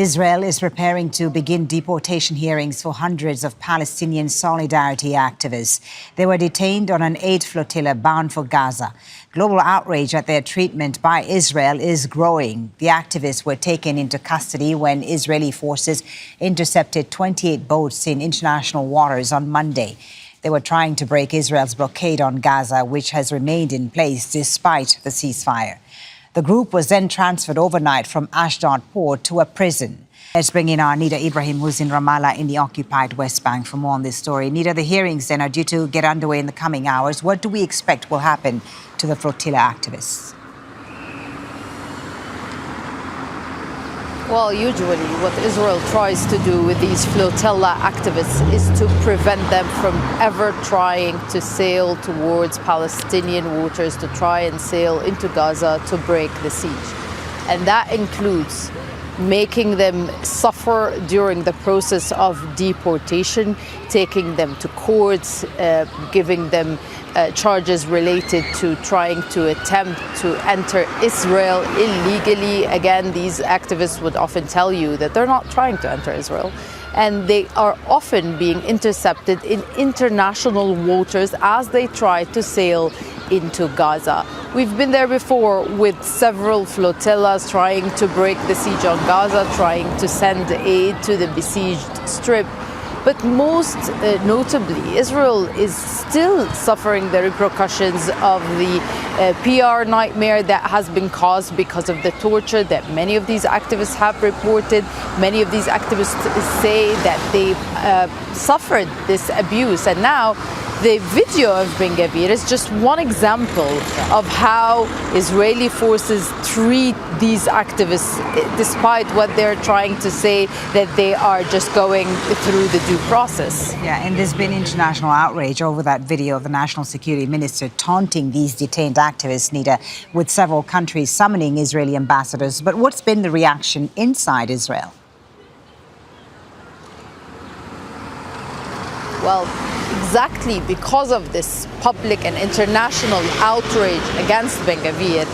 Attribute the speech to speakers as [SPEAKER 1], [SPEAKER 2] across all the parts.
[SPEAKER 1] Israel is preparing to begin deportation hearings for hundreds of Palestinian solidarity activists. They were detained on an aid flotilla bound for Gaza. Global outrage at their treatment by Israel is growing. The activists were taken into custody when Israeli forces intercepted 28 boats in international waters on Monday. They were trying to break Israel's blockade on Gaza, which has remained in place despite the ceasefire. The group was then transferred overnight from Ashdod port to a prison. Let's bring in our Nida Ibrahim, who's in Ramallah in the occupied West Bank, for more on this story. Nida, the hearings then are due to get underway in the coming hours. What do we expect will happen to the flotilla activists?
[SPEAKER 2] Well, usually what Israel tries to do with these flotilla activists is to prevent them from ever trying to sail towards Palestinian waters, to try and sail into Gaza to break the siege. And that includes making them suffer during the process of deportation, taking them to courts, giving them charges related to trying to attempt to enter Israel illegally. Again, these activists would often tell you that they're not trying to enter Israel. And they are often being intercepted in international waters as they try to sail into Gaza. We've been there before with several flotillas trying to break the siege on Gaza, trying to send aid to the besieged strip. But most notably, Israel is still suffering the repercussions of the PR nightmare that has been caused because of the torture that many of these activists have reported. Many of these activists say that they suffered this abuse. And now the video of Gvir is just one example of how Israeli forces treat these activists, despite what they're trying to say that they are just going through the due process.
[SPEAKER 1] Yeah, and there's been international outrage over that video of the National Security Minister taunting these detained activists, Nida, with several countries summoning Israeli ambassadors. But what's been the reaction inside Israel?
[SPEAKER 2] Well, exactly because of this public and international outrage against Gvir,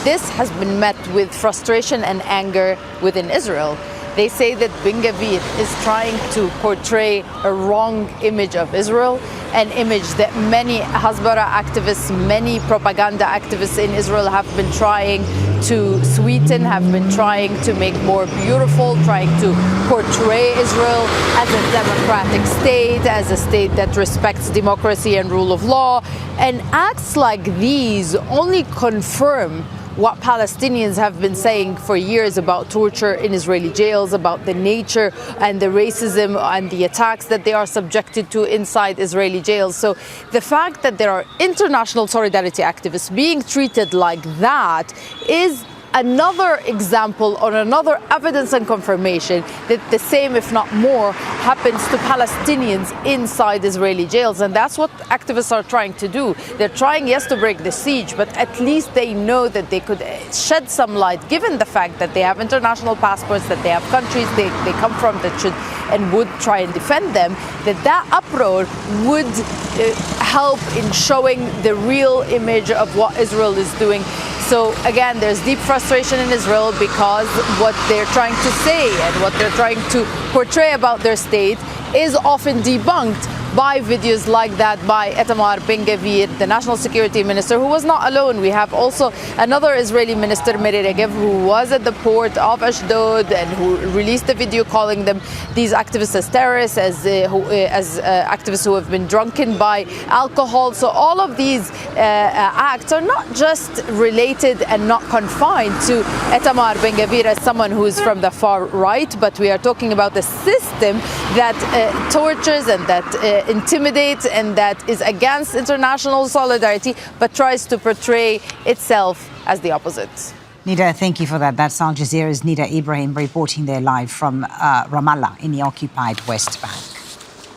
[SPEAKER 2] this has been met with frustration and anger within Israel. They say that Gvir is trying to portray a wrong image of Israel, an image that many Hasbara activists, many propaganda activists in Israel have been trying to sweeten, have been trying to make more beautiful, trying to portray Israel as a democratic state, as a state that respects democracy and rule of law. And acts like these only confirm what Palestinians have been saying for years about torture in Israeli jails, about the nature and the racism and the attacks that they are subjected to inside Israeli jails. So the fact that there are international solidarity activists being treated like that is another example or another evidence and confirmation that the same, if not more, happens to Palestinians inside Israeli jails. And that's what activists are trying to do. They're trying, yes, to break the siege, but at least they know that they could shed some light, given the fact that they have international passports, that they have countries they come from that should and would try and defend them, that uproar would help in showing the real image of what Israel is doing. So again, there's deep frustration in Israel because what they're trying to say and what they're trying to portray about their state is often debunked by videos like that by Itamar Gvir, the national security minister, who was not alone. We have also another Israeli minister, who was at the port of Ashdod and who released a video calling them, these activists, as terrorists, as activists who have been drunken by alcohol. So all of these acts are not just related and not confined to Itamar Gvir as someone who is from the far right, but we are talking about a system that tortures and that intimidates and that is against international solidarity, but tries to portray itself as the opposite.
[SPEAKER 1] Nida, thank you for that. That's Al Jazeera's Nida Ibrahim reporting there live from Ramallah in the occupied West Bank.